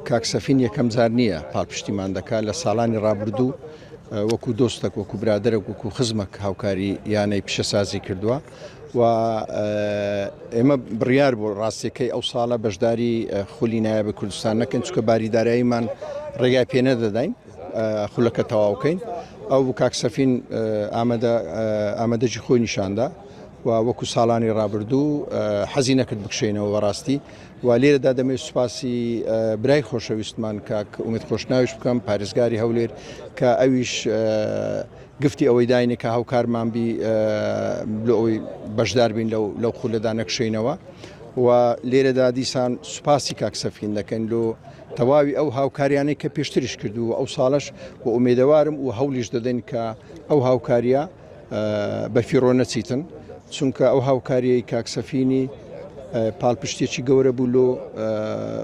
کاکسەفین یەکەم جار نییە پاڵپشتیمان دەکات لە ساڵانی ڕابردوو وەکو دۆستێک وەکو برادرە وەکو خزمەک هاوکاری یانەی پیشەسازی کردووە و ئێمە بڕیار بۆ ڕاستیەکەی ئەو ساڵە بەشداری خولی نایە بە کوردستان نەکەن چکە باریداراییمان ڕێگای پێ نەدەداین خولەکە تەواوکەین ئەو کاکسەفین ئامادەجی خۆی نیشاندا و وەکو ساڵانی ڕابردوو حەزی نەکرد بکشێنەوە بەڕاستی و لێرەدا دەمەوێت سوپاسی برای خۆشەویستمان کاک ئومید خۆشناویش بکەم پارێزگاری هەولێر کە ئەویش گفتی ئەوەی داینێ کە هاوکارمان بی لە ئەوی بەشدار بین لەو خولەدا نەکشێنەوە و لێرەدا دیسان سوپاسی کاکسەفین دەکەن لۆ تەواوی ئەو هاوکاریانەی کە پێشتریش کردو و ئەو ساڵش و ئومێدەوارم و هەولیش دەدەین کە ئەو هاوکاریە بە فیڕۆ نەچیتن چونکە ئەو هاوکاریەی کاکسەفینی پاڵپشتێکی گەورە بوو لۆ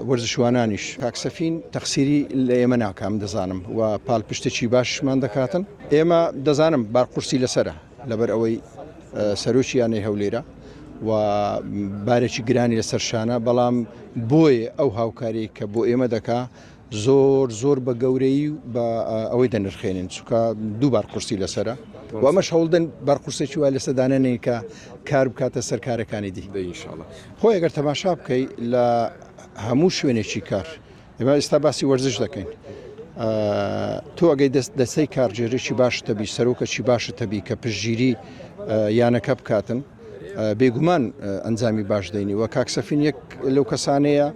وەرزشوانانیش کاکسەفین تەقسیری لە ئێمە ناکام دەزانم و پاڵپشتێکی باشمان دەکاتن ئێمە دەزانم بارقورسی لەسرە لەبەر ئەوەی سەرۆکییانەی هەولێرە و بارێکی گرانی لەسەر شانە بەڵام بۆیە ئەو هاوکاری کە بۆ ئێمە دەکا زۆر بە گەورەی بە ئەوەی دەنرخێنین چکە دوو بارقورسی لەسرە و ئەمەش هەوڵدن بارقورسێکی وای لەسەدانەنێ کە کار بکاتە سەرکارەکانی دی خۆی ئەگەر تەماشا بکەی لە هەموو شوێنێکی کار ئێمە ئێستا باسی وەرزش دەکەین تۆ ئەگەی دەستەی کارژێرێکی باش تەبی سەرۆکەکی باشە تەبی کە پشتگیری یانەکە بکاتن بێگومان ئەنجامی باش دەینی و کاکسەفین یەک لەو کەسانەیە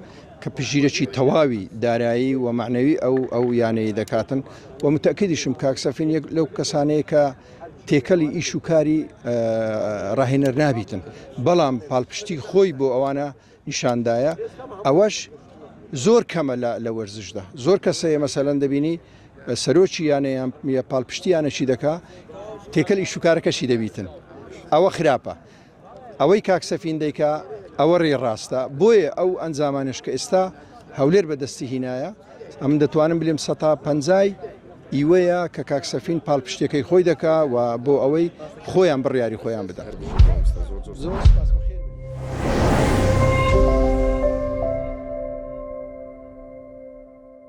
کە پژیرەکی تەواوی دارایی و معنەوی ئەو یانەی دەکاتن و متەکیدیشم کاکسەفین یەک لەو کەسانەیە کە تێکەلی ئیش و کاری ڕاهێنەر نابیتن بەڵام پاڵپشتی خۆی بۆ ئەوانە نیشاندایە ئەوەش زۆر کەمە لە وەرزشدا زۆر کەسەیە مەسەلەن دەبینی سەرۆکی یانەیان پاڵپشتیانەشی دەکا تێکەل ئیش و کارەکەشی دەبیتن ئەوە خراپە ئەوەی کاکسەفین دەیکا ئەوە ڕێڕاستە بۆیە ئەو ئەنجامانش کە ئێستا هەولێر بەدەستی هینایە ئەم دەتوانم بلێم 150 ئیوەیە کە کاکسەفین پاڵپشتەکەی خۆی دەکا و بۆ ئەوەی خۆیان بڕیاری خۆیان بدات.